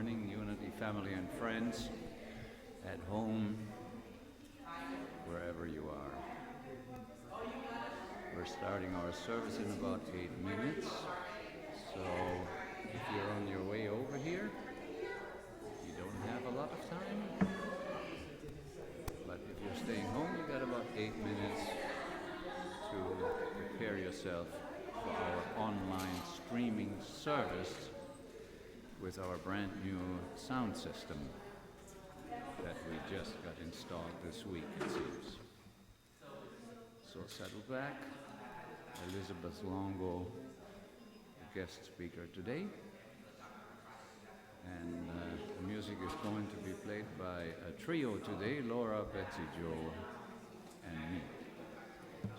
morning, Unity family and friends, at home, wherever you are. We're starting our service in about 8 minutes, so if you're on your way over here, you don't have a lot of time, but if you're staying home, you got about 8 minutes to prepare yourself for our online streaming service with our brand new sound system that we just got installed this week, it seems. So settle back. Elizabeth Longo, the guest speaker today. And the music is going to be played by a trio today, Laura, Betsy, Joe, and me.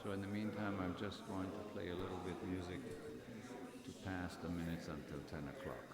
So in the meantime, I'm just going to play a little bit music to pass the minutes until 10 o'clock.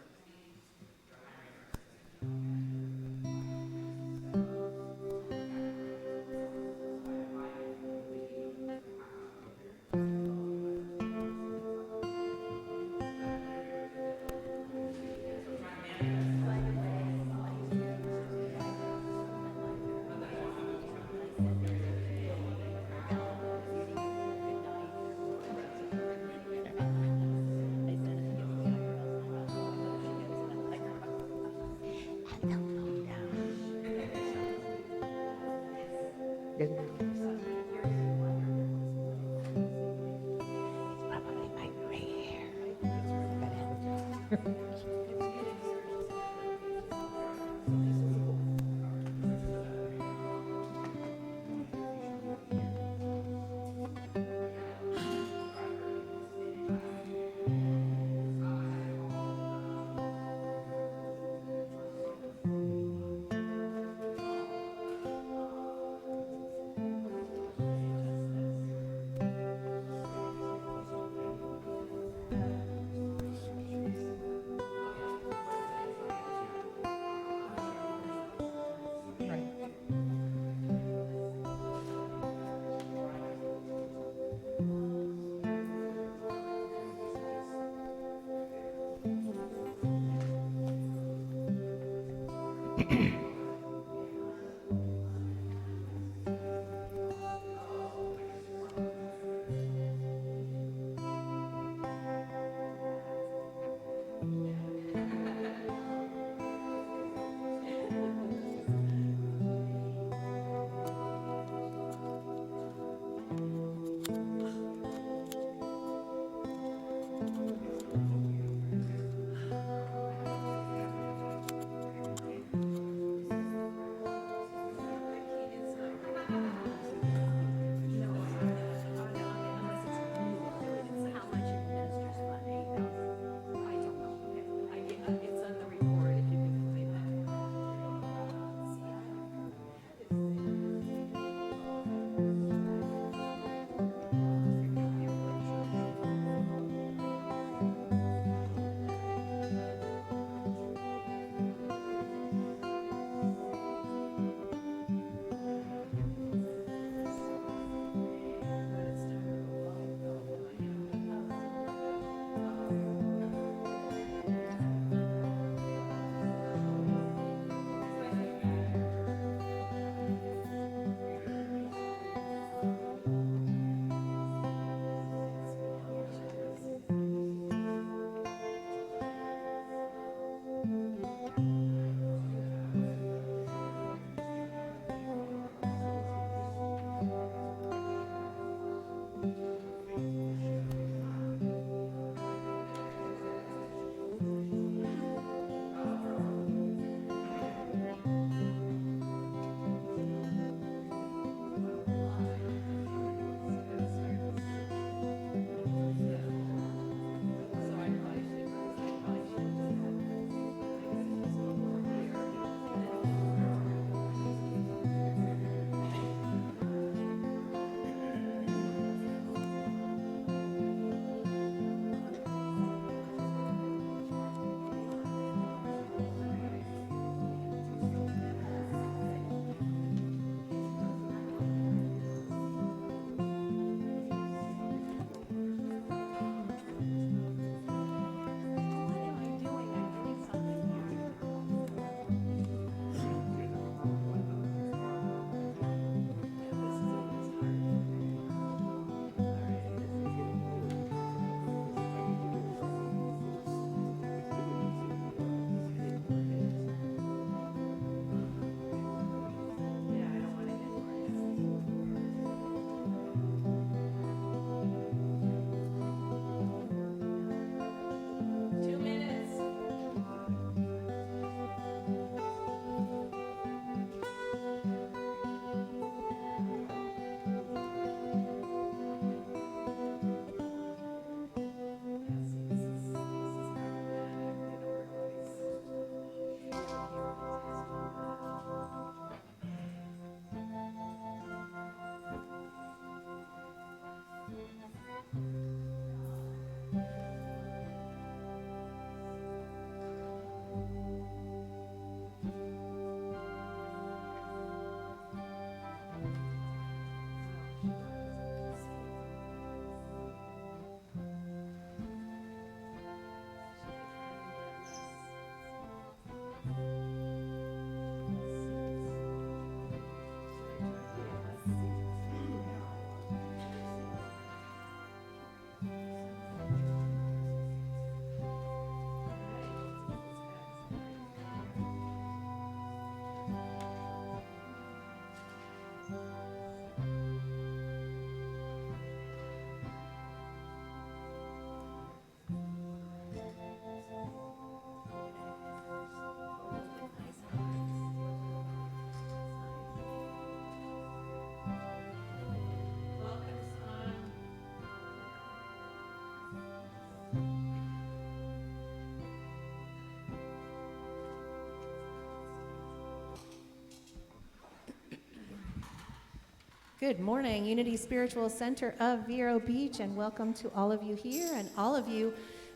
Good morning, Unity Spiritual Center of Vero Beach, and welcome to all of you here and all of you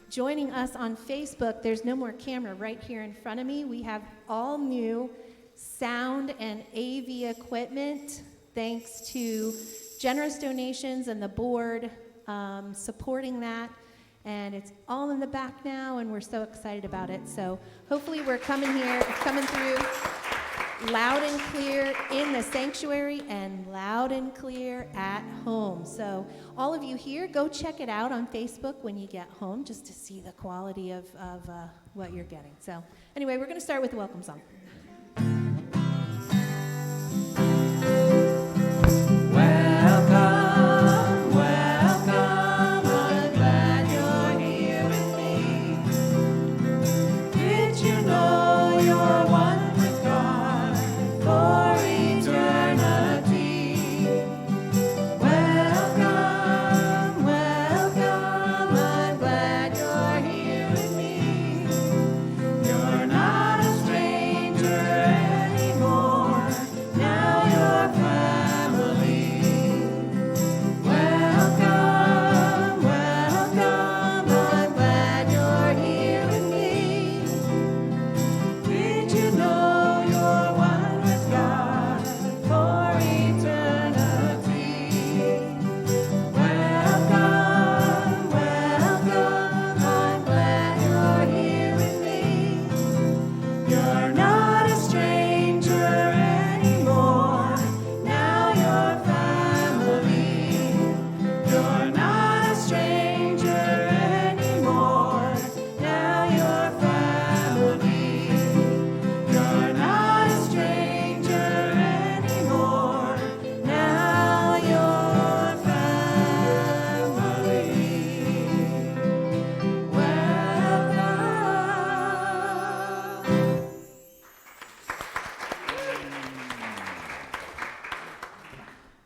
joining us on Facebook. There's no more camera right here in front of me. We have all new sound and AV equipment thanks to generous donations and the board supporting that. And it's all in the back now, and we're so excited about it. So hopefully we're coming through loud and clear in the sanctuary and loud and clear at home. So all of you here, go check it out on Facebook when you get home just to see the quality of what you're getting. So anyway, we're going to start with the welcome song.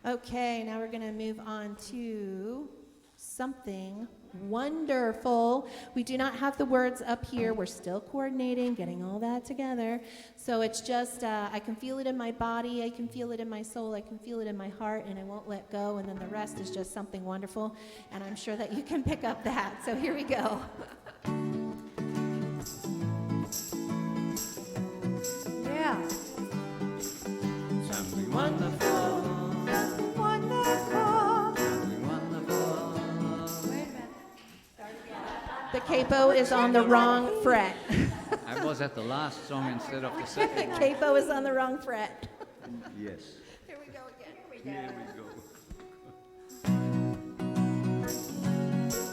Okay, now we're going to move on to something wonderful. We do not have the words up here. We're still coordinating, getting all that together. So it's just, I can feel it in my body, I can feel it in my soul, I can feel it in my heart, and I won't let go. And then the rest is just something wonderful. And I'm sure that you can pick up that. So here we go. Yeah. Something wonderful. The capo is on the wrong fret. I was at the last song instead of the second one. Capo is on the wrong fret. Yes. Here we go again. Here we go.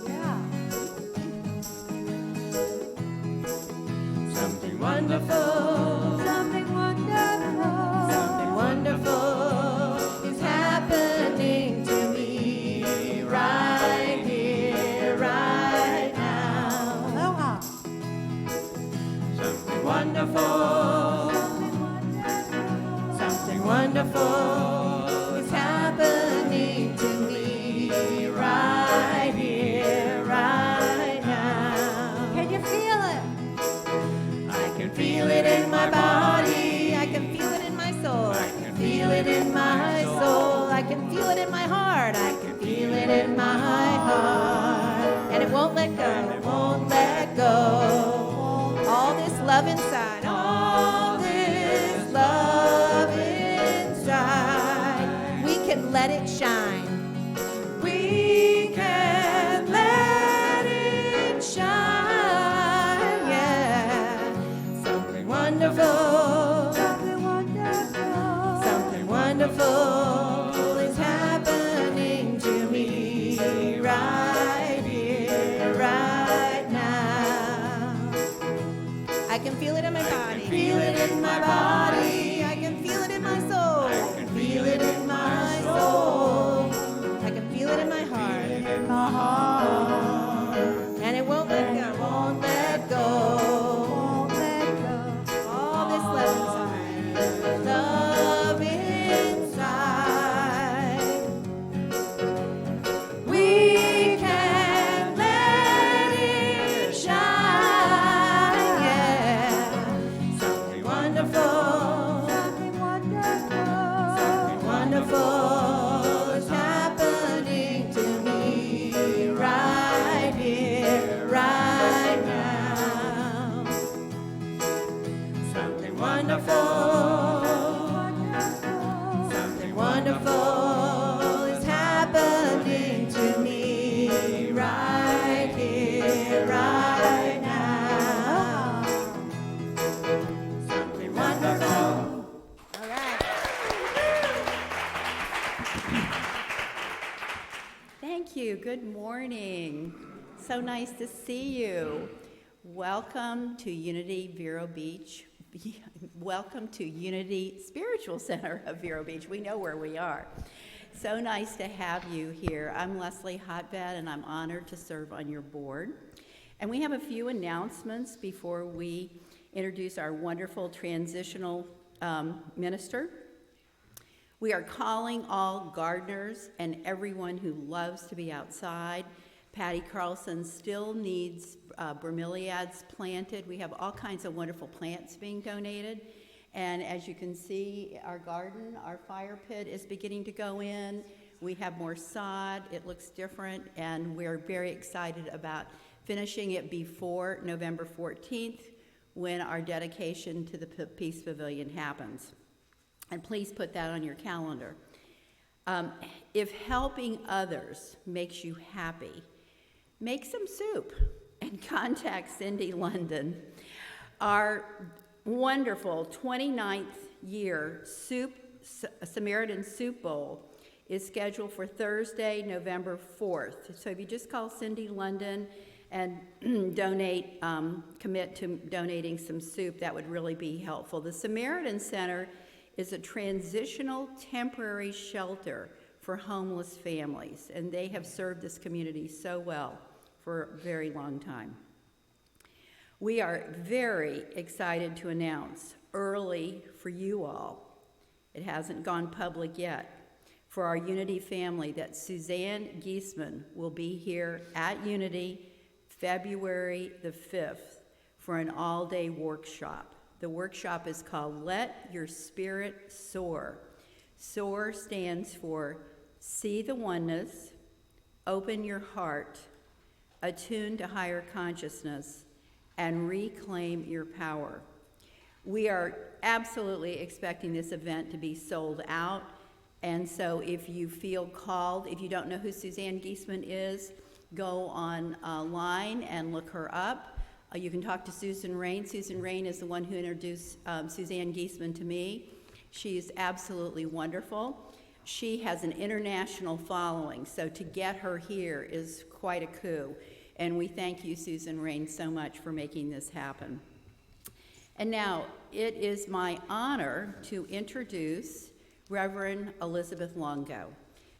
Yeah. Something wonderful. Something wonderful. Something wonderful is happening to me right here, right now. Aloha. Something wonderful. Something wonderful is happening to me right here, right now. Can you feel it? I can feel it in my body. I can feel it in my soul. I can feel it in my soul. I can feel it in my heart. I can feel it in my heart. And it won't let go. It won't let go. All this love inside. All this love inside. We can let it shine. We can let it shine. Yeah. Something wonderful. Something wonderful. Something wonderful is happening to me right here, right now. I can feel it in my body. I can feel it in my body. I can feel it in my soul. I can feel it in my soul. I can feel it in my heart. In my heart. And it won't let go. Won't let go. Won't let go. All this love inside. Love inside. Thank you. Good morning. So nice to see you. Welcome to Unity Vero Beach. Welcome to Unity Spiritual Center of Vero Beach. We know where we are. So nice to have you here. I'm Leslie Hotbed, and I'm honored to serve on your board. And we have a few announcements before we introduce our wonderful transitional minister. We are calling all gardeners and everyone who loves to be outside. Patty Carlson still needs bromeliads planted. We have all kinds of wonderful plants being donated. And as you can see, our garden, our fire pit is beginning to go in. We have more sod. It looks different, and we're very excited about finishing it before November 14th, when our dedication to the Peace Pavilion happens. And please put that on your calendar. If helping others makes you happy, make some soup and contact Cindy London. Our wonderful 29th year Samaritan Soup Bowl is scheduled for Thursday, November 4th. So if you just call Cindy London and commit to donating some soup, that would really be helpful. The Samaritan Center is a transitional temporary shelter for homeless families, and they have served this community so well for a very long time. We are very excited to announce early for you all, it hasn't gone public yet, for our Unity family, that Suzanne Giesman will be here at Unity February the 5th for an all-day workshop. The workshop is called Let Your Spirit Soar. SOAR stands for See the Oneness, Open Your Heart, Attune to Higher Consciousness, and Reclaim Your Power. We are absolutely expecting this event to be sold out, and so if you feel called, if you don't know who Suzanne Giesman is, go online and look her up. You can talk to Susan Rain. Susan Rain is the one who introduced Suzanne Giesman to me. She is absolutely wonderful. She has an international following, so to get her here is quite a coup. And we thank you, Susan Rain, so much for making this happen. And now, it is my honor to introduce Reverend Elizabeth Longo.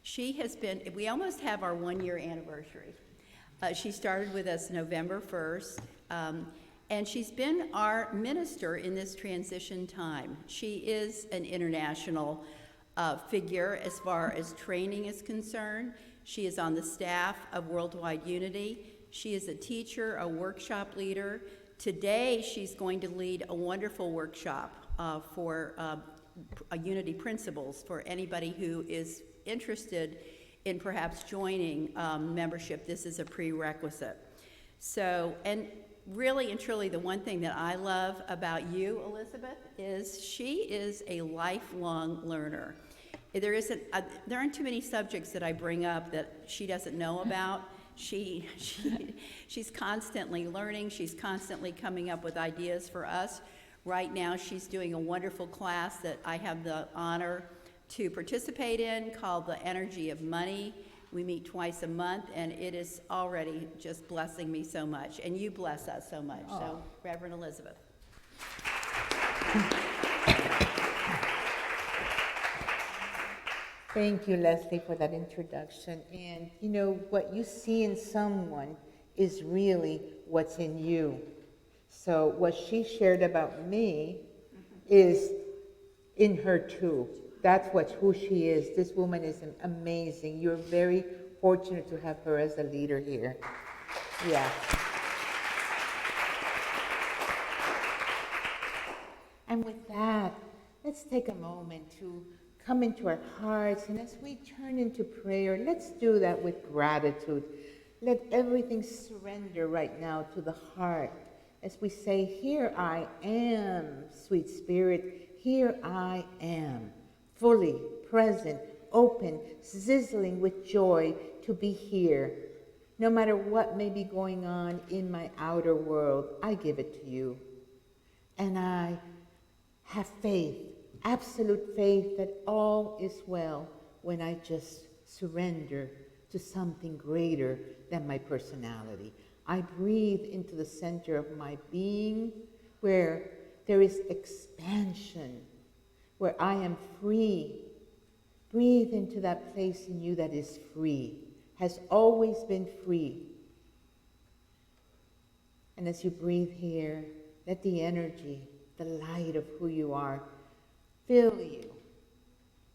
She has been, we almost have our 1-year anniversary. She started with us November 1st, and she's been our minister in this transition time. She is an international figure as far as training is concerned. She is on the staff of Worldwide Unity. She is a teacher, a workshop leader. Today, she's going to lead a wonderful workshop for Unity principles for anybody who is interested in perhaps joining membership. This is a prerequisite. So, and really and truly, the one thing that I love about you, Elizabeth, is she is a lifelong learner. There aren't too many subjects that I bring up that she doesn't know about. She's constantly learning. She's constantly coming up with ideas for us. Right now, she's doing a wonderful class that I have the honor to participate in called The Energy of Money. We meet twice a month, and it is already just blessing me so much. And you bless us so much. Oh. So, Reverend Elizabeth. Thank you, Leslie, for that introduction. And you know, what you see in someone is really what's in you. So what she shared about me is in her too. That's who she is. This woman is amazing. You're very fortunate to have her as a leader here. Yeah. And with that, let's take a moment to come into our hearts, and as we turn into prayer, let's do that with gratitude. Let everything surrender right now to the heart as we say, here I am, sweet spirit, here I am, fully present, open, sizzling with joy to be here. No matter what may be going on in my outer world, I give it to you. And I have faith, absolute faith that all is well when I just surrender to something greater than my personality. I breathe into the center of my being where there is expansion, where I am free. Breathe into that place in you that is free, has always been free. And as you breathe here, let the energy, the light of who you are, fill you.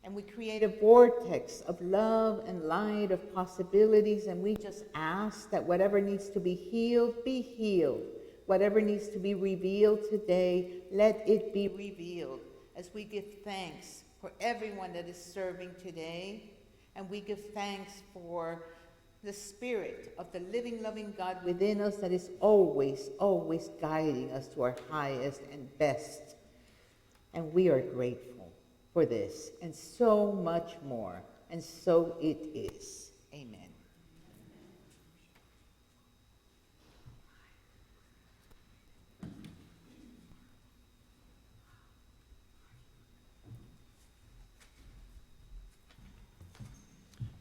And we create a vortex of love and light, of possibilities, and we just ask that whatever needs to be healed, be healed. Whatever needs to be revealed today, let it be revealed. As we give thanks for everyone that is serving today, and we give thanks for the Spirit of the living, loving God within us that is always, always guiding us to our highest and best. And we are grateful for this and so much more. And so it is. Amen.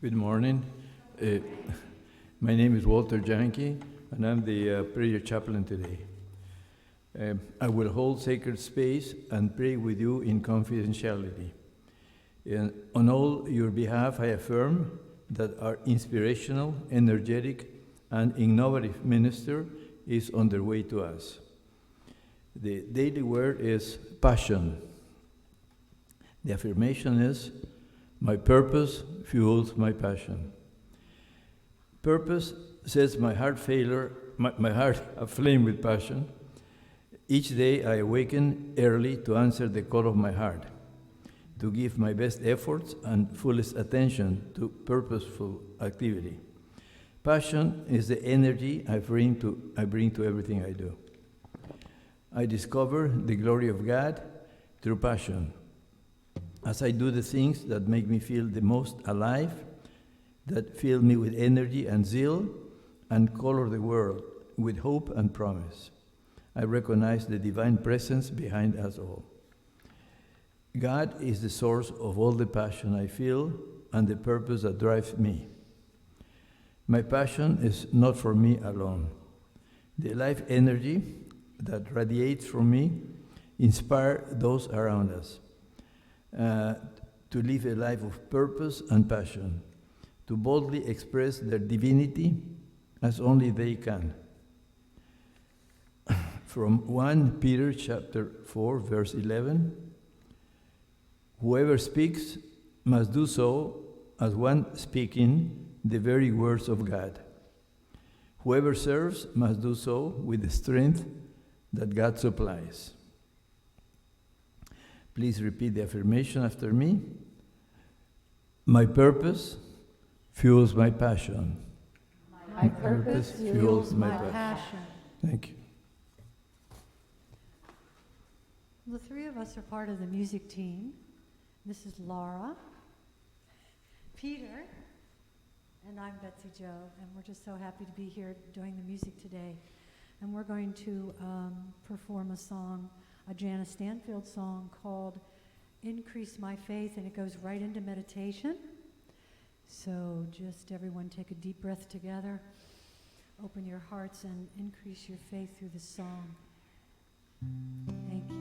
Good morning. My name is Walter Janke, and I'm the prayer chaplain today. I will hold sacred space and pray with you in confidentiality. On all your behalf, I affirm that our inspirational, energetic, and innovative minister is on their way to us. The daily word is passion. The affirmation is, my purpose fuels my passion. Purpose sets my heart aflame with passion. Each day I awaken early to answer the call of my heart, to give my best efforts and fullest attention to purposeful activity. Passion is the energy I bring to everything I do. I discover the glory of God through passion. As I do the things that make me feel the most alive, that fill me with energy and zeal, and color the world with hope and promise, I recognize the divine presence behind us all. God is the source of all the passion I feel and the purpose that drives me. My passion is not for me alone. The life energy that radiates from me inspires those around us. To live a life of purpose and passion, to boldly express their divinity as only they can. From 1 Peter chapter 4, verse 11, whoever speaks must do so as one speaking the very words of God. Whoever serves must do so with the strength that God supplies. Please repeat the affirmation after me. My purpose fuels my passion. My purpose fuels my passion. Thank you. The three of us are part of the music team. This is Laura, Peter, and I'm Betsy Joe, and we're just so happy to be here doing the music today. And we're going to perform a song, a Janice Stanfield song called Increase My Faith, and it goes right into meditation. So just everyone take a deep breath together, open your hearts and increase your faith through the song. Thank you.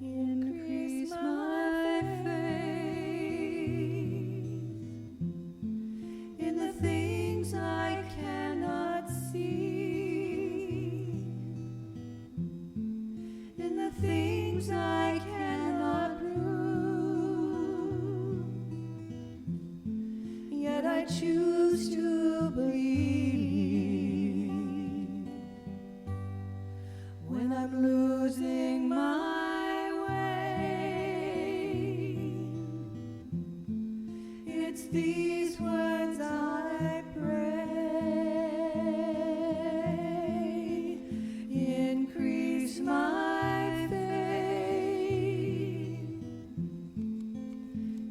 Increase my faith in the things I cannot see, in the things I cannot prove, yet I choose to believe when I'm losing my way. It's these words I pray. Increase my faith.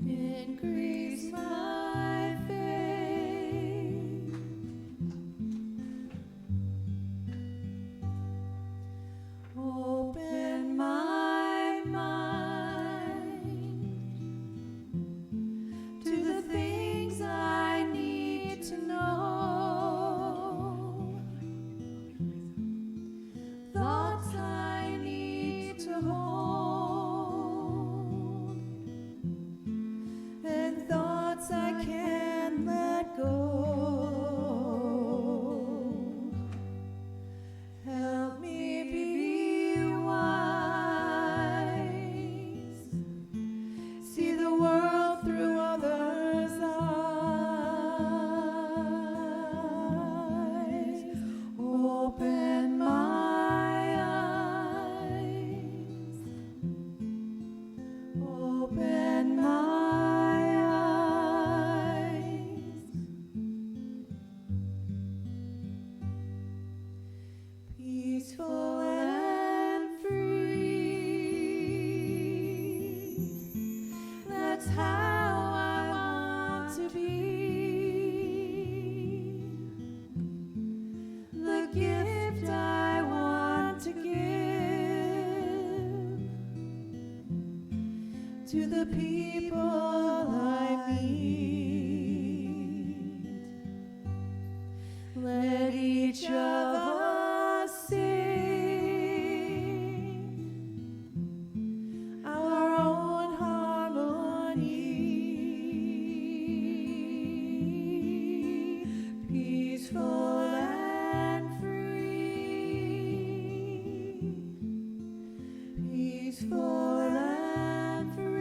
Increase my faith. Open my mind. to the people I meet. Let each of us sing our own harmony, peaceful and free, peaceful and free.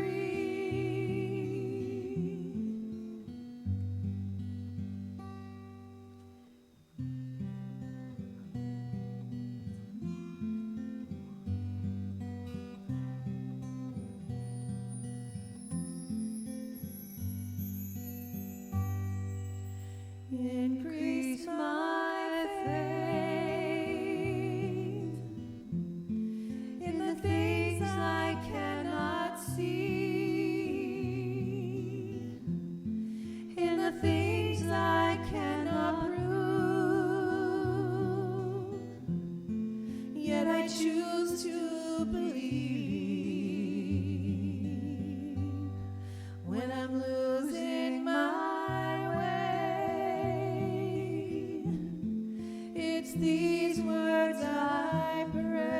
Increase my faith in the things I cannot see, in the things I cannot prove, yet I choose to believe when I'm losing my way. It's these words I pray.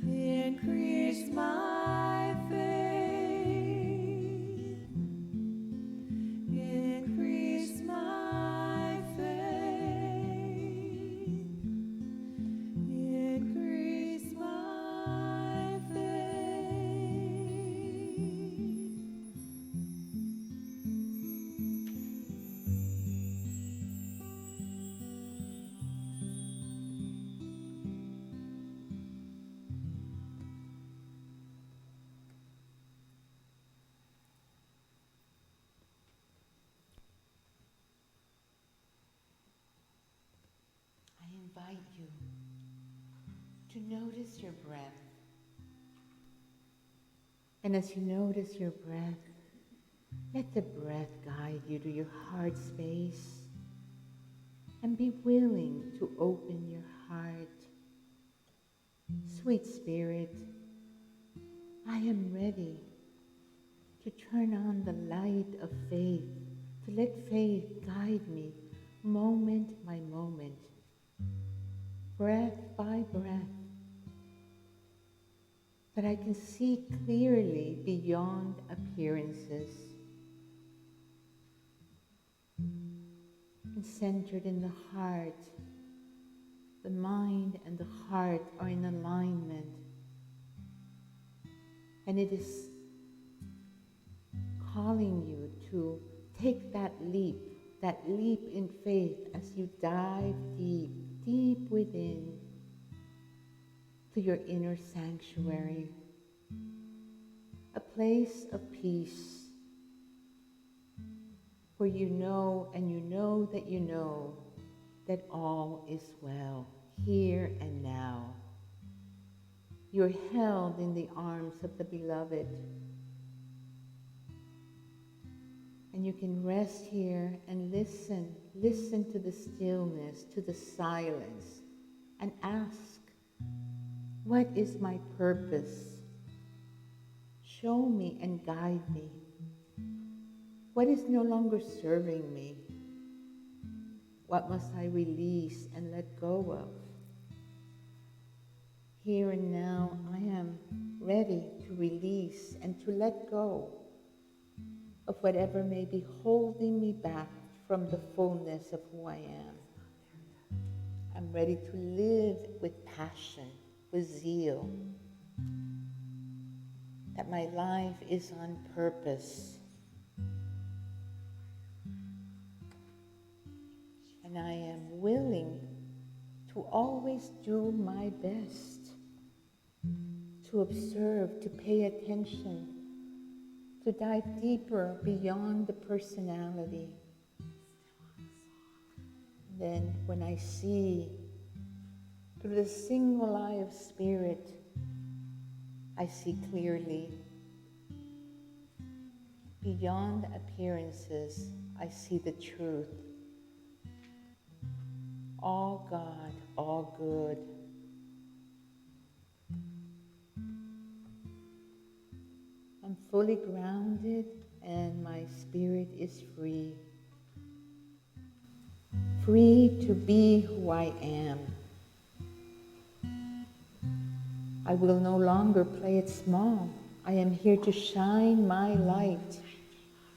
Increase my faith. Increase my faith. Increase my faith. I invite you to notice your breath. And as you notice your breath, let the breath guide you to your heart space, and be willing to open your heart. Sweet Spirit, I am ready to turn on the light of faith, to let faith guide me moment by moment, breath by breath, that I can see clearly beyond appearances, and centered in the heart. The mind and the heart are in alignment, and it is calling you to take that leap in faith as you dive deep, deep within to your inner sanctuary, a place of peace where you know and you know that you know that all is well, here and now. You're held in the arms of the Beloved, and you can rest here and listen to the stillness, to the silence, and ask, what is my purpose? Show me and guide me. What is no longer serving me? What must I release and let go of? Here and now, I am ready to release and to let go of whatever may be holding me back from the fullness of who I am. I'm ready to live with passion, with zeal, that my life is on purpose. And I am willing to always do my best, to observe, to pay attention, to dive deeper beyond the personality. Then when I see through the single eye of spirit, I see clearly. Beyond appearances, I see the truth. All God, all good. fully grounded and my spirit is free. Free to be who I am. I will no longer play it small. I am here to shine my light.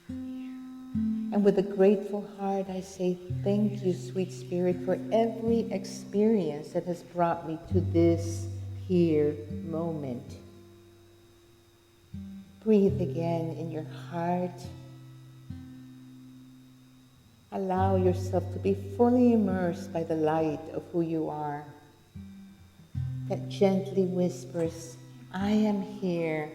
And with a grateful heart, I say, thank you, sweet spirit, for every experience that has brought me to this here moment. Breathe again in your heart. Allow yourself to be fully immersed by the light of who you are. That gently whispers, I am here.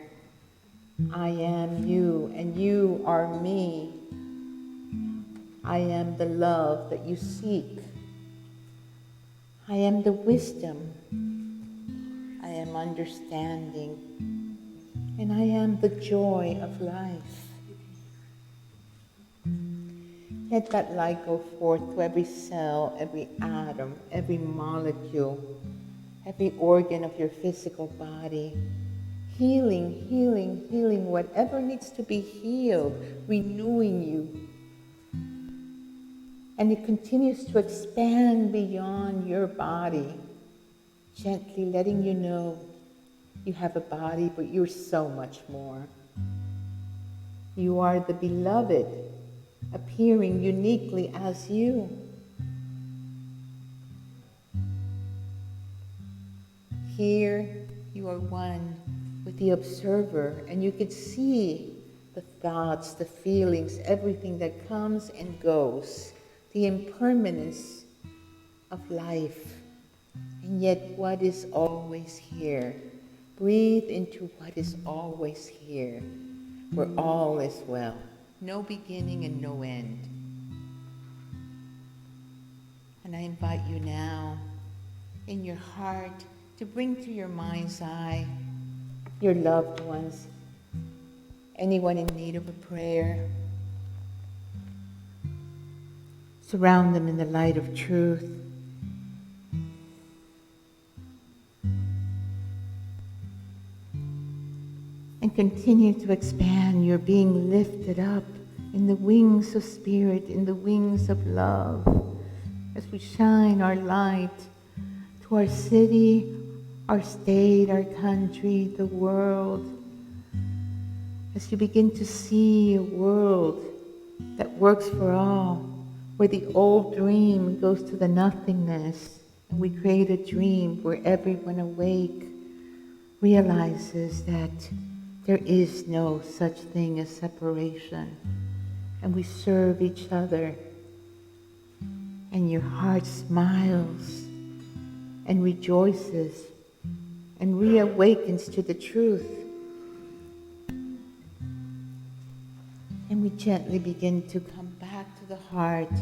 I am you, and you are me. I am the love that you seek. I am the wisdom. I am understanding. And I am the joy of life. Let that light go forth to every cell, every atom, every molecule, every organ of your physical body. Healing, healing, healing whatever needs to be healed, renewing you. And it continues to expand beyond your body, gently letting you know you have a body, but you're so much more. You are the beloved, appearing uniquely as you. Here, you are one with the observer, and you can see the thoughts, the feelings, everything that comes and goes, the impermanence of life, and yet what is always here. Breathe into what is always here, where all is well, no beginning and no end. And I invite you now, in your heart, to bring to your mind's eye your loved ones, anyone in need of a prayer. Surround them in the light of truth. And continue to expand your being lifted up in the wings of spirit, in the wings of love, as we shine our light to our city, our state, our country, the world. As you begin to see a world that works for all, where the old dream goes to the nothingness, and we create a dream where everyone awake realizes that there is no such thing as separation, and we serve each other, and your heart smiles and rejoices and reawakens to the truth. And we gently begin to come back to the heart.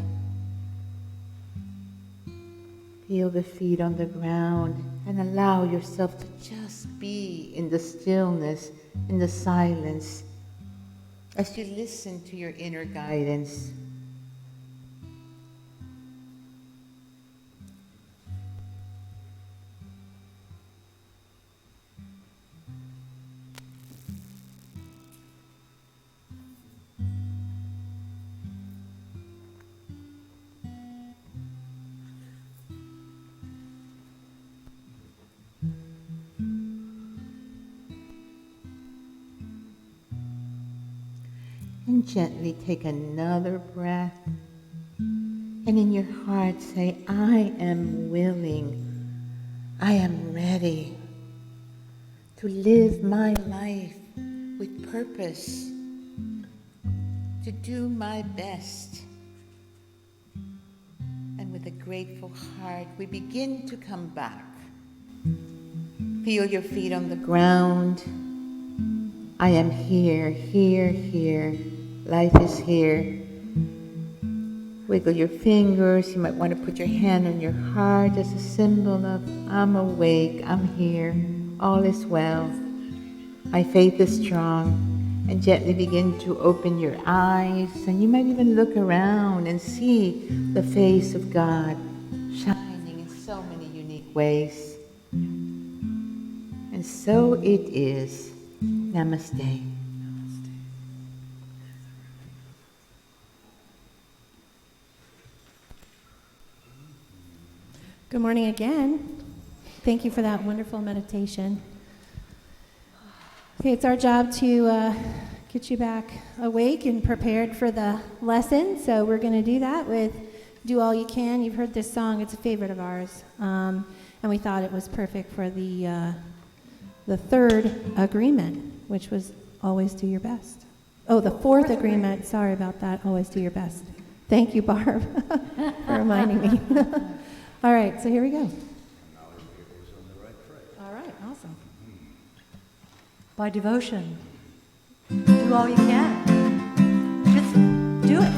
Feel the feet on the ground and allow yourself to just be in the stillness, in the silence, as you listen to your inner guidance. And gently take another breath. And in your heart say, I am willing, I am ready to live my life with purpose, to do my best. And with a grateful heart, we begin to come back. Feel your feet on the ground. I am here, here, here. Life is here. Wiggle your fingers. You might want to put your hand on your heart as a symbol of I'm awake, I'm here, all is well. My faith is strong. And gently begin to open your eyes. And you might even look around and see the face of God shining in so many unique ways. And so it is. Namaste. Good morning again. Thank you for that wonderful meditation. Okay, it's our job to get you back awake and prepared for the lesson. So we're going to do that with Do All You Can. You've heard this song. It's a favorite of ours. And we thought it was perfect for the third agreement, which was always do your best. Oh, the fourth agreement. Sorry about that. Always do your best. Thank you, Barb, for reminding me. All right, so here we go. All right, awesome. By devotion, do all you can. Just do it.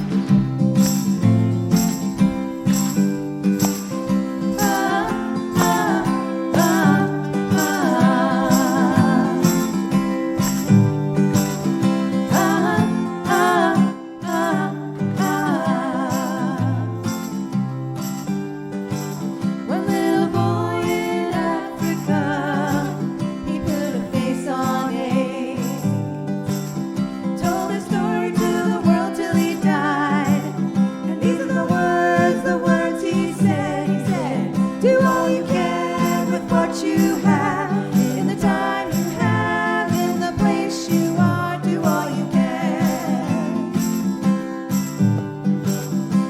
One little boy in Africa, he put a face on it. Told his story to the world till he died. And these are the words he said. He said, do all you can with what you have. In the time you have, in the place you are, do all you can.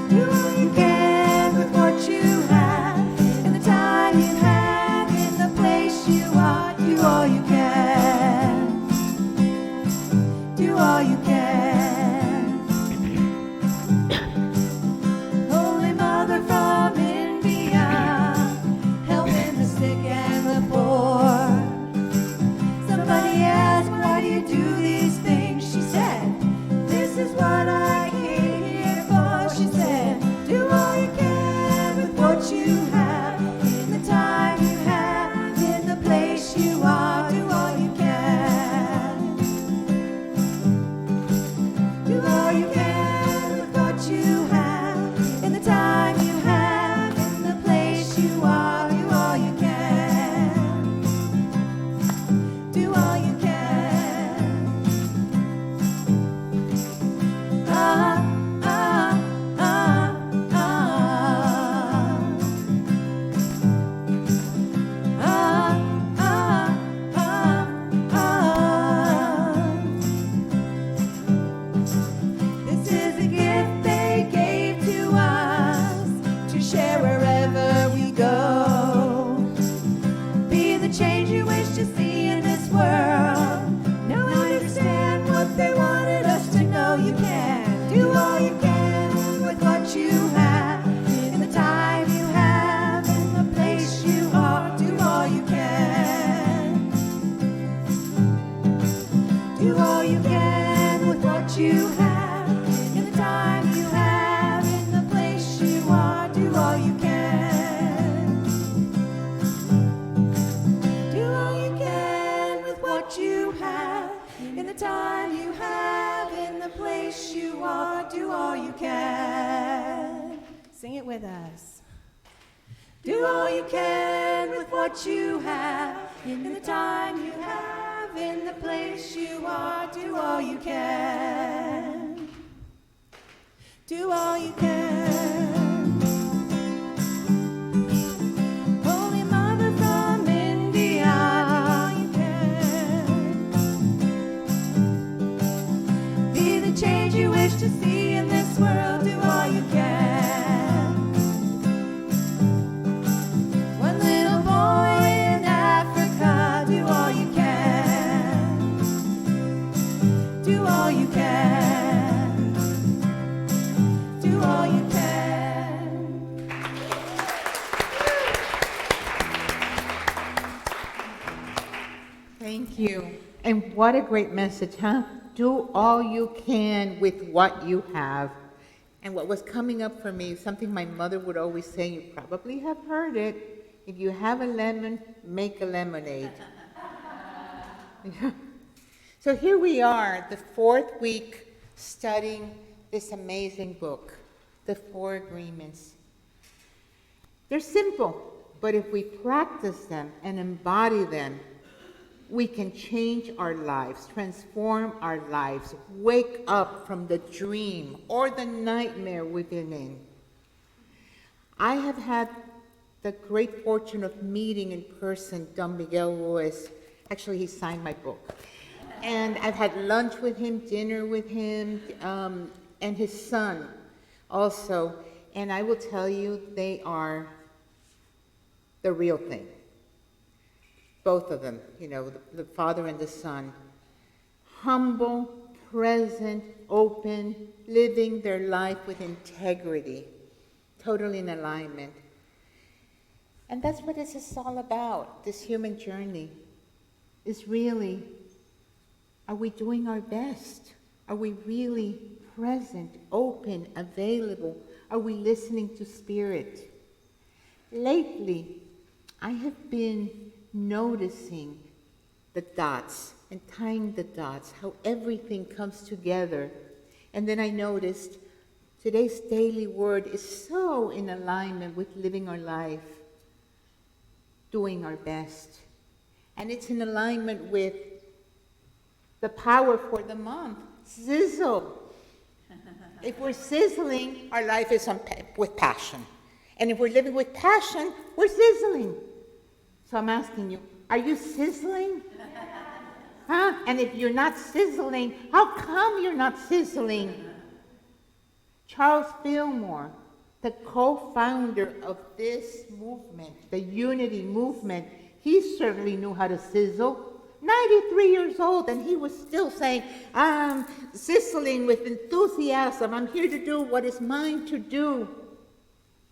Do all you can with what you have. In the time you have, in the place you are, do all you can. Do all you can. Holy Mother from India, helping the sick and the poor. Somebody asked, why do you do these things? She said, this is what I came here for. She said, do all you can with what you have. In the time you have, in the place you are, do all you can. Do all you can with what you have. In the time you have, in the place you are, do all you can. Do all you can. Ah, ah, ah, ah. Ah, ah, ah, ah. This is a gift they gave to us to share wherever we go. Be the change you wish to see in this world. Now understand what they wanted us to know. You can do all you can with what you have. In the time you have, in the place you are, do all you can. Do all you can with what you have. In the time you have, in the place you are, do all you can. Do all you can with what you have. In the time you have, in the place you are, do all you can. Sing it with us. Do all you can with what you have. In the time you have, in the place you are, do all you can. Do all you can. Holy Mother from India, do all you can. Be the change you wish to see in this world, do all you can. One little boy in Africa, do all you can. Do all you can. Do all you can. Thank you. And what a great message, huh? Do all you can with what you have. And what was coming up for me, something my mother would always say, you probably have heard it. If you have a lemon, make a lemonade. Yeah. So here we are, the fourth week, studying this amazing book, The Four Agreements. They're simple, but if we practice them and embody them, we can change our lives, transform our lives, wake up from the dream or the nightmare we've been in. I have had the great fortune of meeting in person Don Miguel Ruiz. Actually, he signed my book. And I've had lunch with him, dinner with him, and his son also. And I will tell you, they are the real thing. Both of them, you know, the father and the son. Humble, present, open, living their life with integrity, totally in alignment. And that's what this is all about, this human journey, is really, are we doing our best? Are we really present, open, available? Are we listening to Spirit? Lately, I have been noticing the dots and tying the dots, how everything comes together. And then I noticed today's daily word is so in alignment with living our life, doing our best. And it's in alignment with the power for the month, sizzle. If we're sizzling, our life is with passion. And if we're living with passion, we're sizzling. So I'm asking you, are you sizzling? Huh? And if you're not sizzling, how come you're not sizzling? Charles Fillmore, the co-founder of this movement, the unity movement, he certainly knew how to sizzle. 93 years old, and he was still saying, I'm sizzling with enthusiasm. I'm here to do what is mine to do.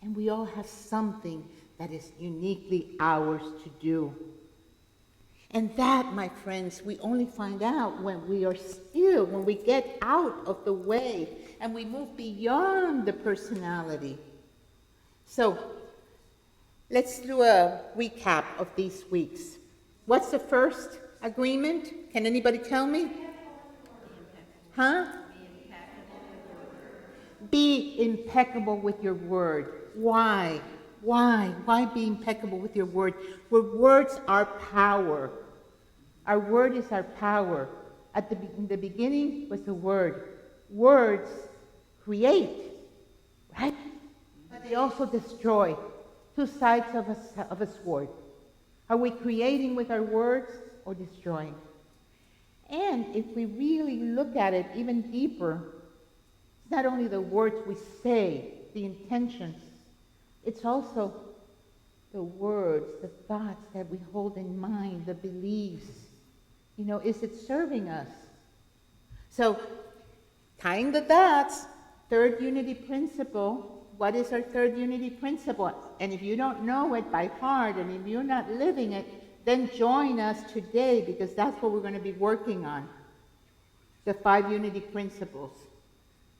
And we all have something that is uniquely ours to do. And that, my friends, we only find out when we are still, when we get out of the way and we move beyond the personality. So let's do a recap of these weeks. What's the first agreement? Can anybody tell me? Huh? Be impeccable with your word. Why? Why? Why be impeccable with your word? Where words are power. Our word is our power. In the beginning was the word. Words create, right? But they also destroy. Two sides of a sword. Are we creating with our words or destroying? And if we really look at it even deeper, it's not only the words we say, the intentions, it's also the words, the thoughts that we hold in mind, the beliefs. You know, is it serving us? So, tying the dots, third unity principle. What is our third unity principle? And if you don't know it by heart, and if you're not living it, then join us today, because that's what we're going to be working on. The 5 unity principles.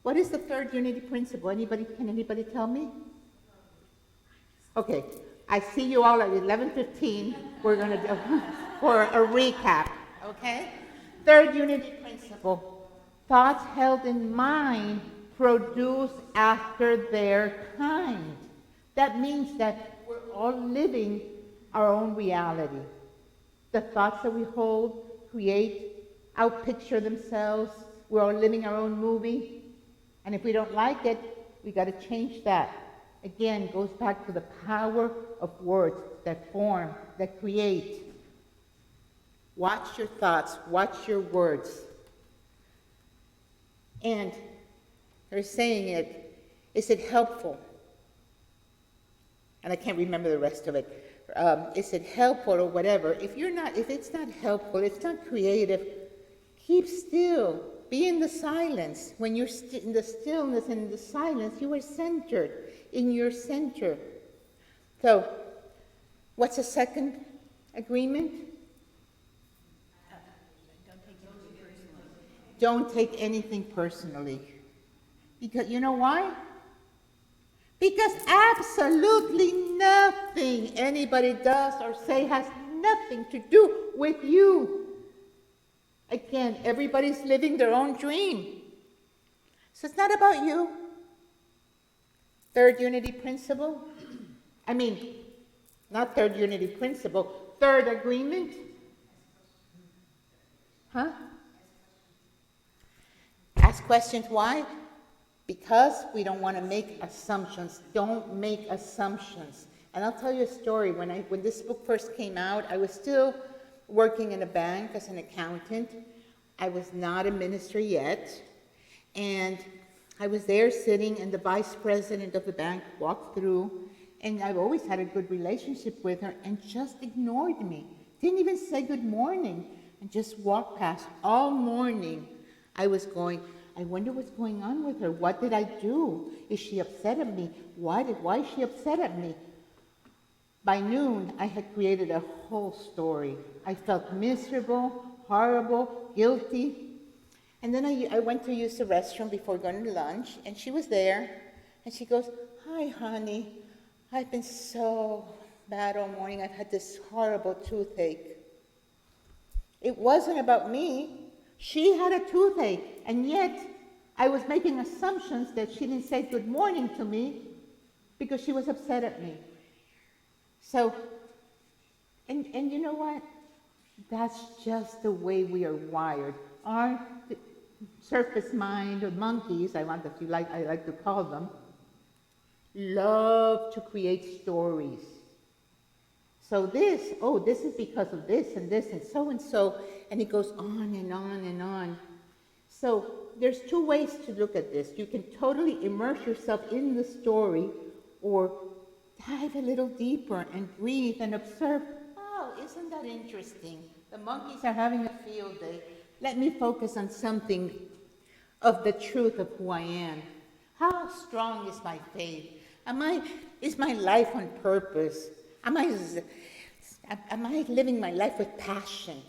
What is the third unity principle? Can anybody tell me? Okay, I see you all at 11:15. We're going to do for a recap, okay? Third unity principle. Thoughts held in mind produce after their kind. That means that we're all living our own reality. The thoughts that we hold create, outpicture themselves. We're all living our own movie. And if we don't like it, we got to change that. Again, goes back to the power of words that form, that create. Watch your thoughts, watch your words. And they're saying it, is it helpful? And I can't remember the rest of it. Is it helpful or whatever? If it's not helpful, it's not creative, keep still. Be in the silence. When you're in the stillness and in the silence, you are centered in your center. So, what's the second agreement? Don't take anything personally. Because you know why? Because absolutely nothing anybody does or say has nothing to do with you. Again, everybody's living their own dream. So it's not about you. Third unity principle. Not third unity principle. Third agreement. Huh? Ask questions. Why? Because we don't want to make assumptions. Don't make assumptions. And I'll tell you a story. When this book first came out, I was still working in a bank as an accountant. I was not a minister yet. And I was there sitting, and the vice president of the bank walked through, and I've always had a good relationship with her, and just ignored me. Didn't even say good morning, and just walked past. All morning, I was going, I wonder what's going on with her. What did I do? Is she upset at me? Why is she upset at me? By noon, I had created a whole story. I felt miserable, horrible, guilty. And then I went to use the restroom before going to lunch, and she was there, and she goes, "Hi, honey. I've been so bad all morning. I've had this horrible toothache." It wasn't about me. She had a toothache, and yet I was making assumptions that she didn't say good morning to me because she was upset at me. So, and you know what? That's just the way we are wired. Our surface mind, or monkeys, I like to call them, love to create stories. So this is because of this, and and it goes on and on and on. So there's two ways to look at this. You can totally immerse yourself in the story, or dive a little deeper and breathe and observe. Oh, isn't that interesting? The monkeys are having a field day. Let me focus on something of the truth of who I am. How strong is my faith? Is my life on purpose? Am I living my life with passion?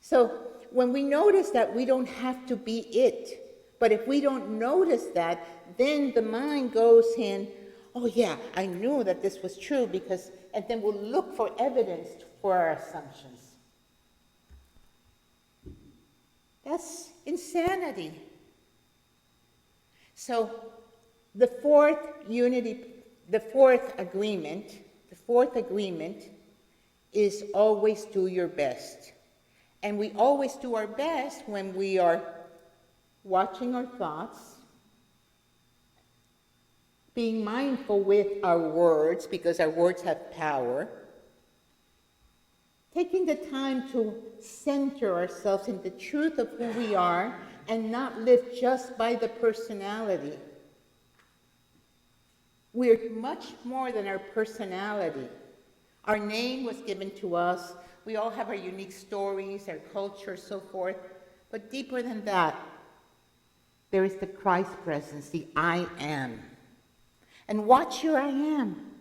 So when we notice that, we don't have to be it. But if we don't notice that, then the mind goes in, oh yeah, I knew that this was true because, and then we'll look for evidence for our assumptions. That's insanity. So the fourth agreement is always do your best. And we always do our best when we are watching our thoughts, being mindful with our words, because our words have power, taking the time to center ourselves in the truth of who we are and not live just by the personality. We're much more than our personality. Our name was given to us. We all have our unique stories, our culture, so forth. But deeper than that, there is the Christ presence, the I am. And watch your I am.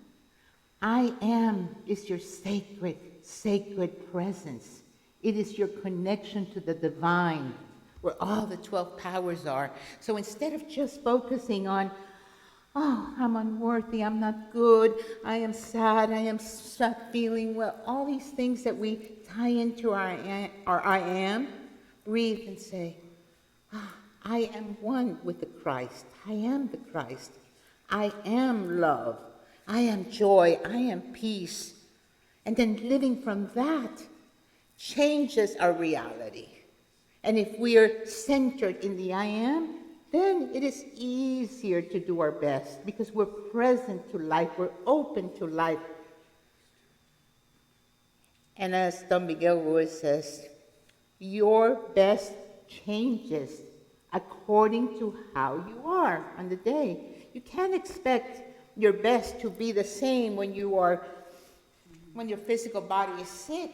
I am is your sacred presence. It is your connection to the divine, where all the 12 powers are. So instead of just focusing on, oh, I'm unworthy, I'm not good, I am sad, I am not feeling well, all these things that we tie into our I am, breathe and say, oh, I am one with the Christ. I am the Christ. I am love. I am joy. I am peace. And then living from that changes our reality. And if we are centered in the I am, then it is easier to do our best because we're present to life, we're open to life. And as Don Miguel Ruiz says, your best changes according to how you are on the day. You can't expect your best to be the same when your physical body is sick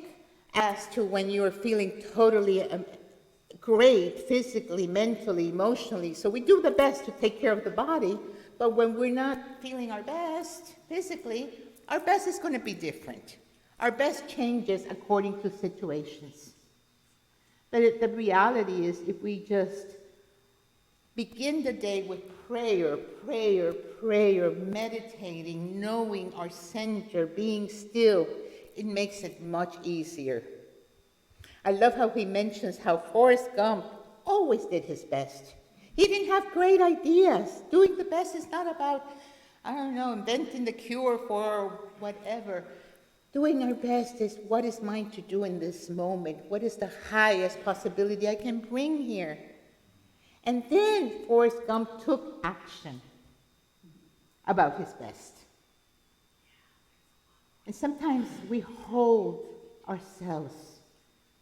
as to when you're feeling totally great physically, mentally, emotionally. So we do the best to take care of the body, but when we're not feeling our best physically, our best is going to be different. Our best changes according to situations. But the reality is, if we just begin the day with prayer, meditating, knowing our center, being still, it makes it much easier. I love how he mentions how Forrest Gump always did his best. He didn't have great ideas. Doing the best is not about, inventing the cure for whatever. Doing our best is what is mine to do in this moment? What is the highest possibility I can bring here? And then Forrest Gump took action about his best. And sometimes we hold ourselves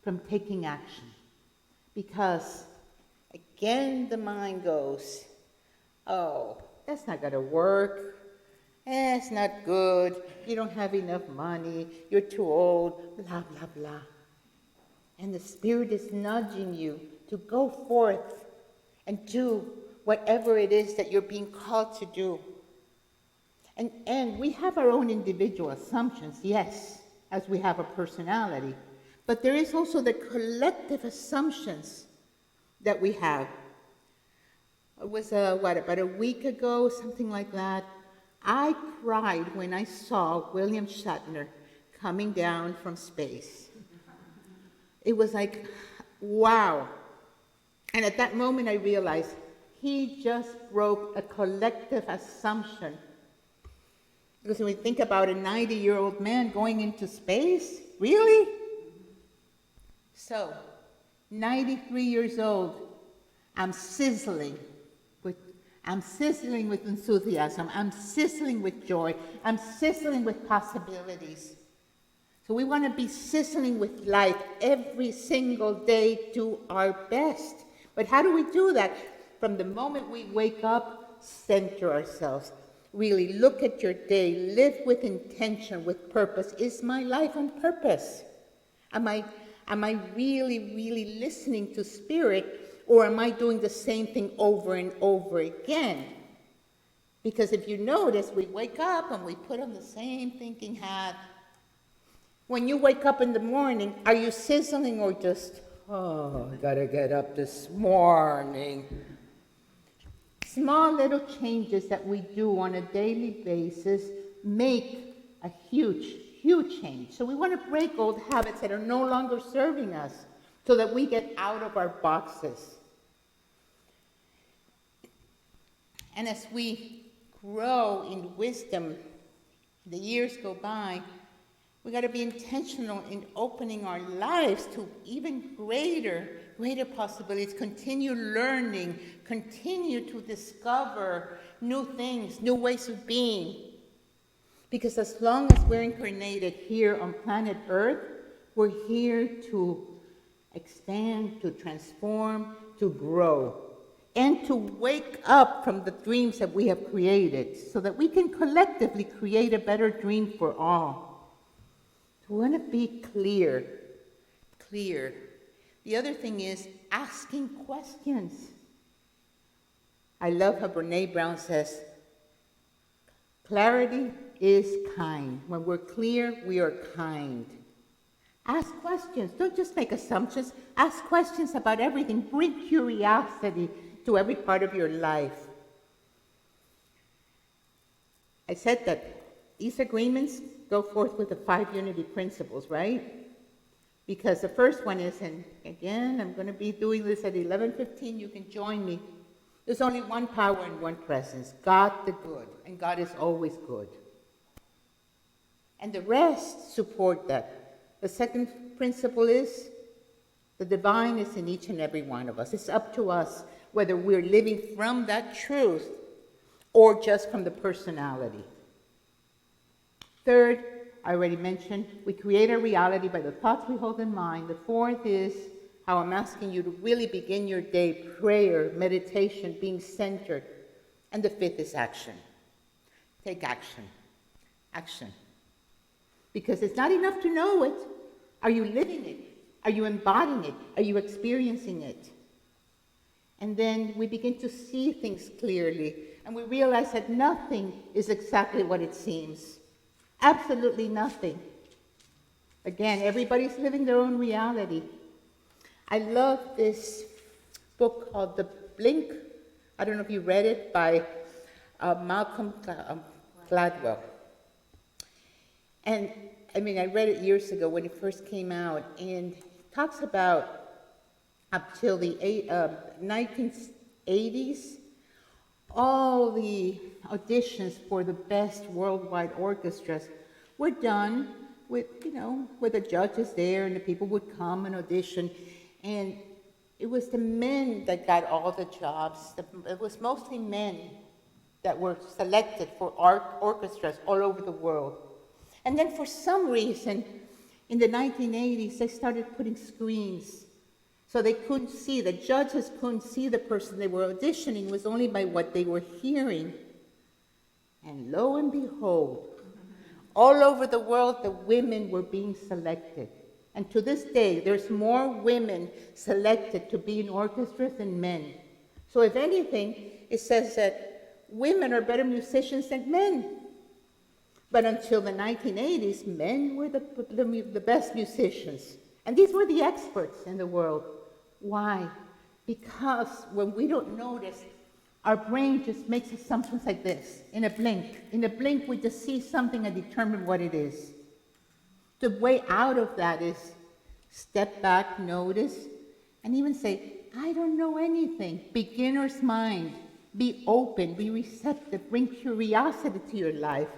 from taking action because, again, the mind goes, oh, that's not going to work. It's not good. You don't have enough money. You're too old, blah, blah, blah. And the Spirit is nudging you to go forth and do whatever it is that you're being called to do. And we have our own individual assumptions, yes, as we have a personality. But there is also the collective assumptions that we have. It was, about a week ago, something like that. I cried when I saw William Shatner coming down from space. It was like, wow. And at that moment I realized he just broke a collective assumption. Because when we think about a 90-year-old man going into space, really? So, 93 years old, I'm sizzling with enthusiasm. I'm sizzling with joy. I'm sizzling with possibilities. So we want to be sizzling with life every single day, do our best. But how do we do that? From the moment we wake up, center ourselves. Really look at your day, live with intention, with purpose. Is my life on purpose? Am I really, really listening to Spirit? Or am I doing the same thing over and over again? Because if you notice, we wake up and we put on the same thinking hat. When you wake up in the morning, are you sizzling or just, oh, I gotta get up this morning? Small little changes that we do on a daily basis make a huge, huge change. So we want to break old habits that are no longer serving us so that we get out of our boxes. And as we grow in wisdom, the years go by, we got to be intentional in opening our lives to even greater possibilities, continue learning, continue to discover new things, new ways of being. Because as long as we're incarnated here on planet Earth, we're here to expand, to transform, to grow, and to wake up from the dreams that we have created so that we can collectively create a better dream for all. So we want to be clear. The other thing is asking questions. I love how Brene Brown says, clarity is kind. When we're clear, we are kind. Ask questions. Don't just make assumptions. Ask questions about everything. Bring curiosity to every part of your life. I said that these agreements go forth with the 5 unity principles, right? Because the first one is, and again, I'm going to be doing this at 11:15. You can join me. There's only one power and one presence, God the good, and God is always good. And the rest support that. The second principle is the divine is in each and every one of us. It's up to us whether we're living from that truth or just from the personality. Third, I already mentioned, we create our reality by the thoughts we hold in mind. The fourth is how I'm asking you to really begin your day, prayer, meditation, being centered. And the fifth is action. Take action. Action. Because it's not enough to know it. Are you living it? Are you embodying it? Are you experiencing it? And then we begin to see things clearly, and we realize that nothing is exactly what it seems. Absolutely nothing. Again, everybody's living their own reality. I love this book called The Blink. I don't know if you read it, by Malcolm Gladwell. And I mean, I read it years ago when it first came out, and it talks about up till the 1980s, all the auditions for the best worldwide orchestras were done with, with the judges there, and the people would come and audition, and it was the men that got all the jobs. It was mostly men that were selected for orchestras all over the world. And then for some reason, in the 1980s, they started putting screens. So they couldn't see, the judges couldn't see the person they were auditioning. It was only by what they were hearing. And lo and behold, all over the world, the women were being selected. And to this day, there's more women selected to be in orchestras than men. So if anything, it says that women are better musicians than men. But until the 1980s, men were the best musicians. And these were the experts in the world. Why? Because when we don't notice, our brain just makes assumptions like this, in a blink. In a blink, we just see something and determine what it is. The way out of that is step back, notice, and even say, I don't know anything. Beginner's mind. Be open, be receptive, bring curiosity to your life.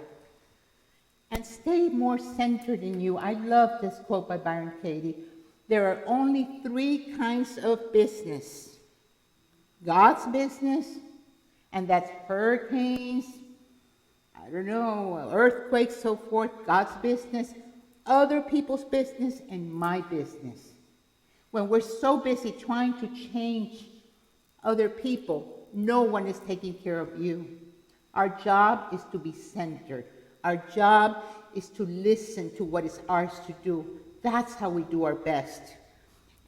And stay more centered in you. I love this quote by Byron Katie. There are only 3 kinds of business. God's business, and that's hurricanes, I don't know, earthquakes, so forth, God's business, other people's business, and my business. When we're so busy trying to change other people, no one is taking care of you. Our job is to be centered. Our job is to listen to what is ours to do. That's how we do our best.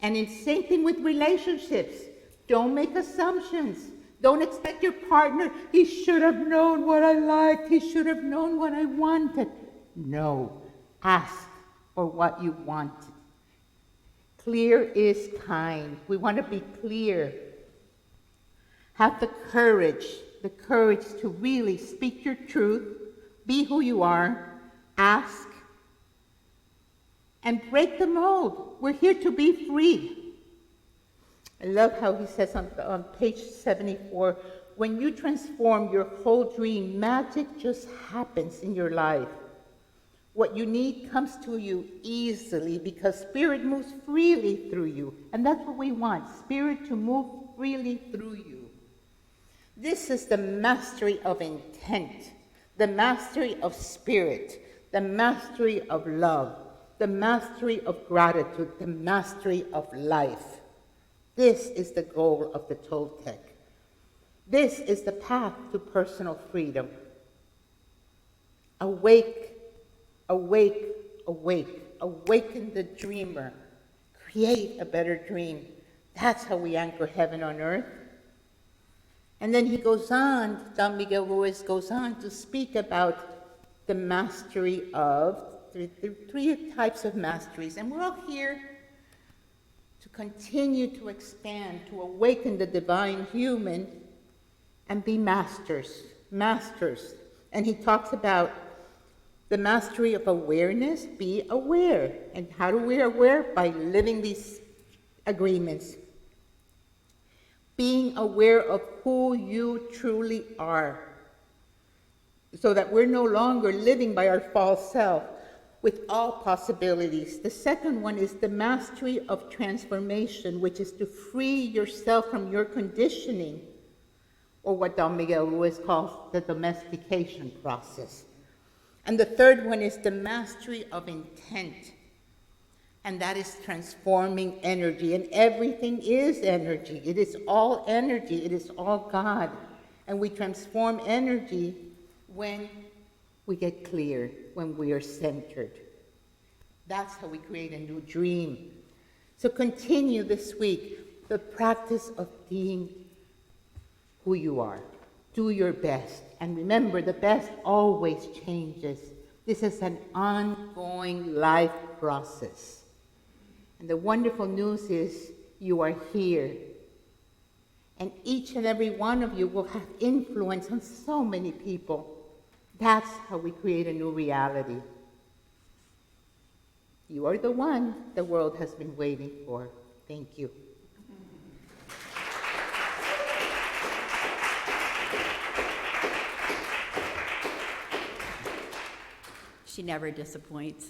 And in same thing with relationships. Don't make assumptions. Don't expect your partner, he should have known what I liked. He should have known what I wanted. No. Ask for what you want. Clear is kind. We want to be clear. Have the courage to really speak your truth, be who you are, ask, and break the mold. We're here to be free. I love how he says on page 74, when you transform your whole dream, magic just happens in your life. What you need comes to you easily because Spirit moves freely through you. And that's what we want, Spirit to move freely through you. This is the mastery of intent, the mastery of spirit, the mastery of love, the mastery of gratitude, the mastery of life. This is the goal of the Toltec. This is the path to personal freedom. Awake, awake, awake. Awaken the dreamer. Create a better dream. That's how we anchor heaven on earth. And then he goes on, Don Miguel Ruiz goes on to speak about the mastery of, the 3 types of masteries. And we're all here to continue to expand, to awaken the divine human and be masters. And he talks about the mastery of awareness, be aware. And how do we aware? By living these agreements. Being aware of who you truly are, so that we're no longer living by our false self with all possibilities. The second one is the mastery of transformation, which is to free yourself from your conditioning, or what Don Miguel Ruiz calls the domestication process. And the third one is the mastery of intent, and that is transforming energy. And everything is energy. It is all energy. It is all God. And we transform energy when we get clear, when we are centered. That's how we create a new dream. So continue this week the practice of being who you are. Do your best. And remember, the best always changes. This is an ongoing life process. And the wonderful news is you are here. And each and every one of you will have influence on so many people. That's how we create a new reality. You are the one the world has been waiting for. Thank you. She never disappoints.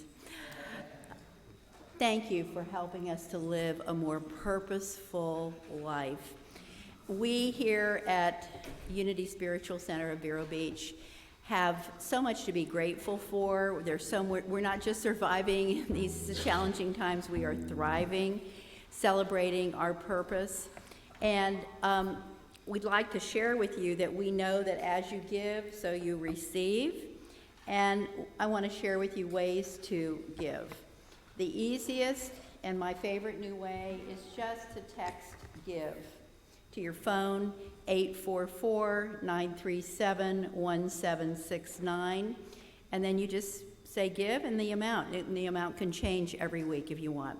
Thank you for helping us to live a more purposeful life. We here at Unity Spiritual Center of Vero Beach have so much to be grateful for. We're not just surviving in these challenging times, we are thriving, celebrating our purpose. And we'd like to share with you that we know that as you give, so you receive. And I want to share with you ways to give. The easiest and my favorite new way is just to text GIVE to your phone, 844-937-1769. And then you just say give and the amount. And the amount can change every week if you want.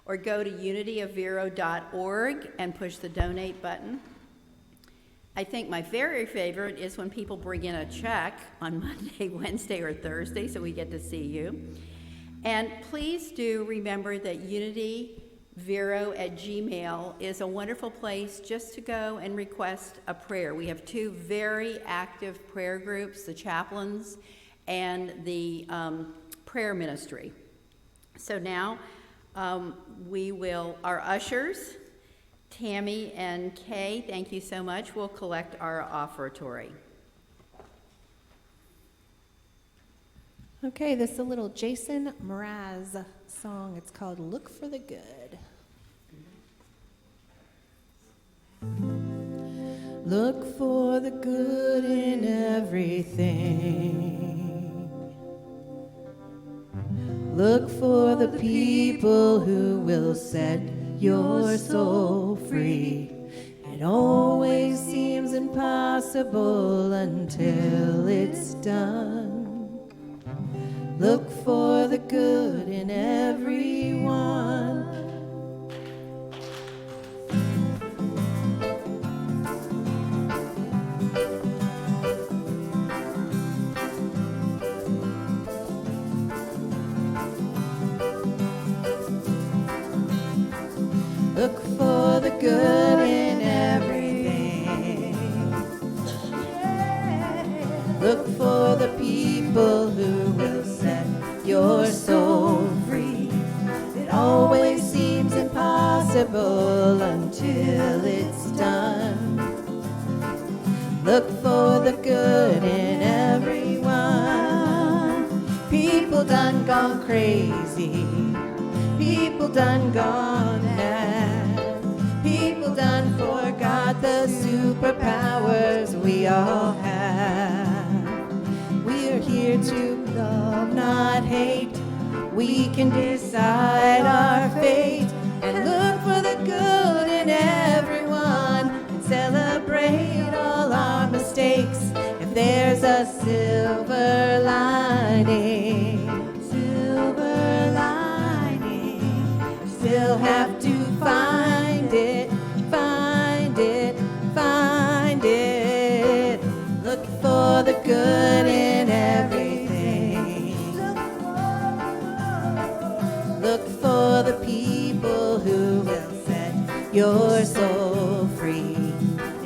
Or go to unityofvero.org and push the donate button. I think my very favorite is when people bring in a check on Monday, Wednesday, or Thursday, so we get to see you. And please do remember that unityvero@gmail is a wonderful place just to go and request a prayer. We have 2 very active prayer groups, the chaplains and the prayer ministry. So now our ushers, Tammy and Kay, thank you so much. We'll collect our offertory. Okay, this is a little Jason Mraz song. It's called Look for the Good. Look for the good in everything. Look for the people who will set your soul free. It always seems impossible until it's done. Look for the good in everyone. Look for the good in everything. Look for the people who will set your soul free. It always seems impossible until it's done. Look for the good in everyone. People done gone crazy. People done gone mad. People done forgot the superpowers we all have. We're here to love, not hate. We can decide our fate and look for the good in everyone and celebrate all our mistakes. If there's a silver lining, still have to find it, find it, find it. Look for the good in everything. Look for the people who will set your soul free.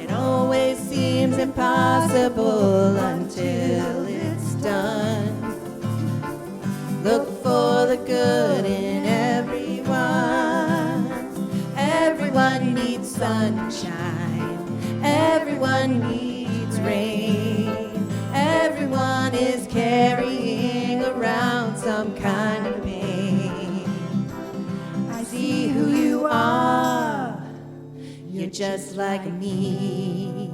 It always seems impossible until it's done. Look for the good in everyone. Everyone needs sunshine. Everyone needs rain. Everyone is carrying around some kind of pain. I see who you are. You're just like me.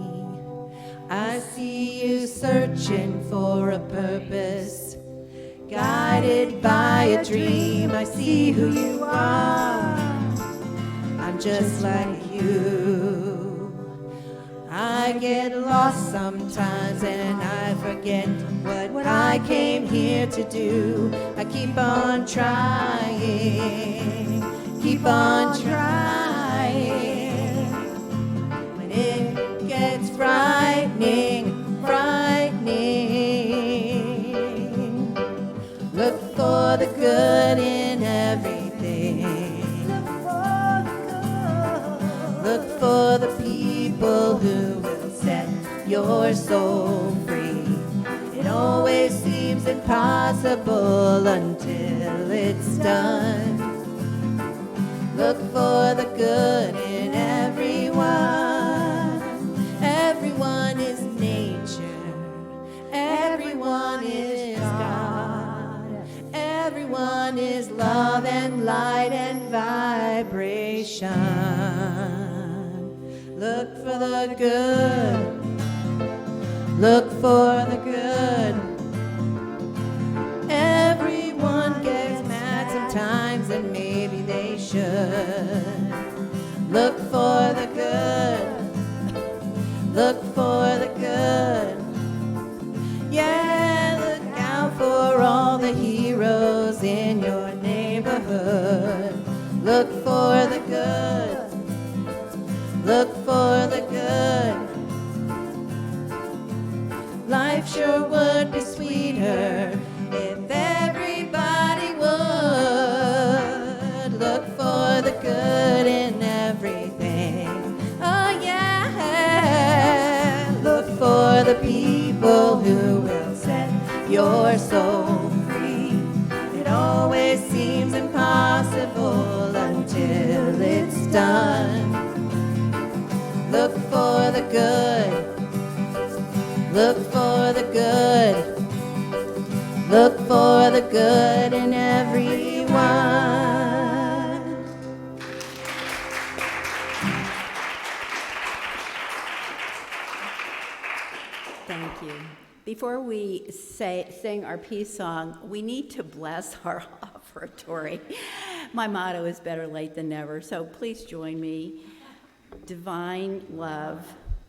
I see you searching for a purpose, guided by a dream. I see who you are. I'm just like you. I get lost sometimes and I forget what I came here to do. I keep on trying, keep on trying. When it gets frightening, frightening. Look for the good in everything. Look for the people who will set your soul free. It always seems impossible until it's done. Look for the good in everyone. Everyone is nature. Everyone one is love and light and vibration. Look for the good. Look for the good. Everyone gets mad sometimes, and maybe they should. Look for the good. Look for the good. Yeah, look out for all the heroes in your neighborhood. Look for the good. Look for the good. Life sure would be sweeter if everybody would look for the good in everything. Oh yeah, look for the people who will set your soul free. It always seems impossible until it's done. Look for the good. Look for the good. Look for the good in everyone. Thank you. Before we sing our peace song, we need to bless our offertory. My motto is better late than never, so please join me. Divine love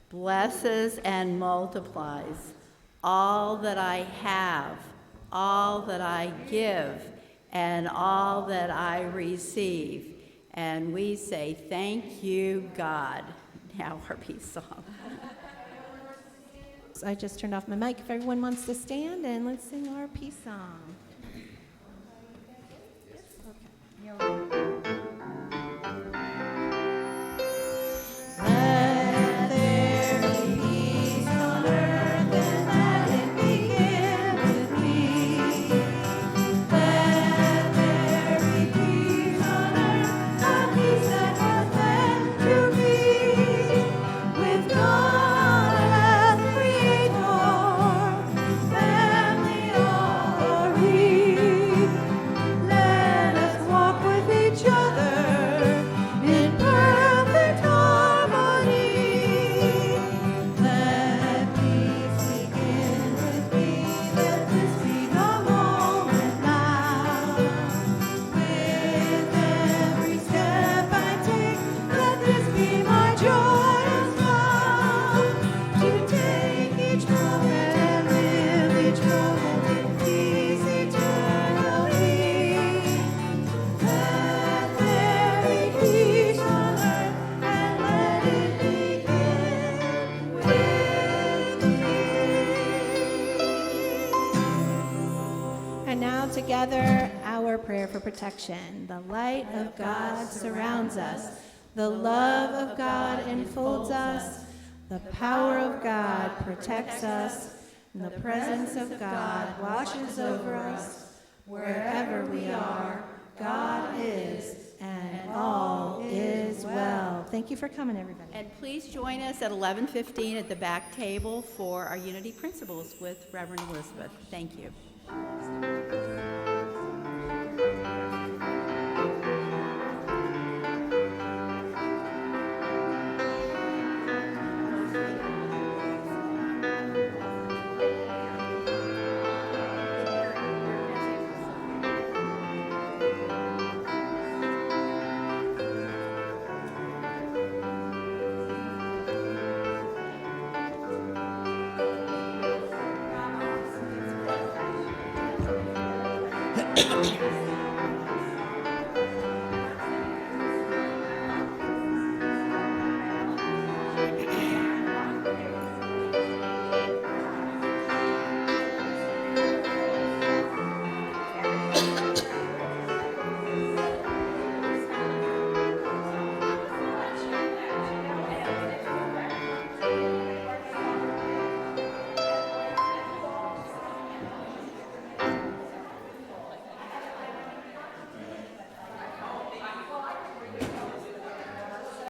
blesses and multiplies all that I have, all that I give, and all that I receive. And we say, thank you, God. Now our peace song. I just turned off my mic. If everyone wants to stand, and let's sing our peace song. Let there be peace on earth, and let it begin with me. Let there be peace on earth, a peace that was meant to be, with God as Creator, family all are we. Let us walk with each other in perfect harmony. Let peace begin with me. Let this be the moment now. With every step I take, let this be my joyous vow. To take each moment and live each moment in peace eternally. Let there be peace on earth, and let it begin with me. And now together, our prayer for protection. The light of God surrounds us. The love of God enfolds us. The power of God protects us. And the presence of God watches over us. Wherever we are, God is, and all is well. Thank you for coming, everybody. And please join us at 11:15 at the back table for our Unity Principles with Reverend Elizabeth. Thank you.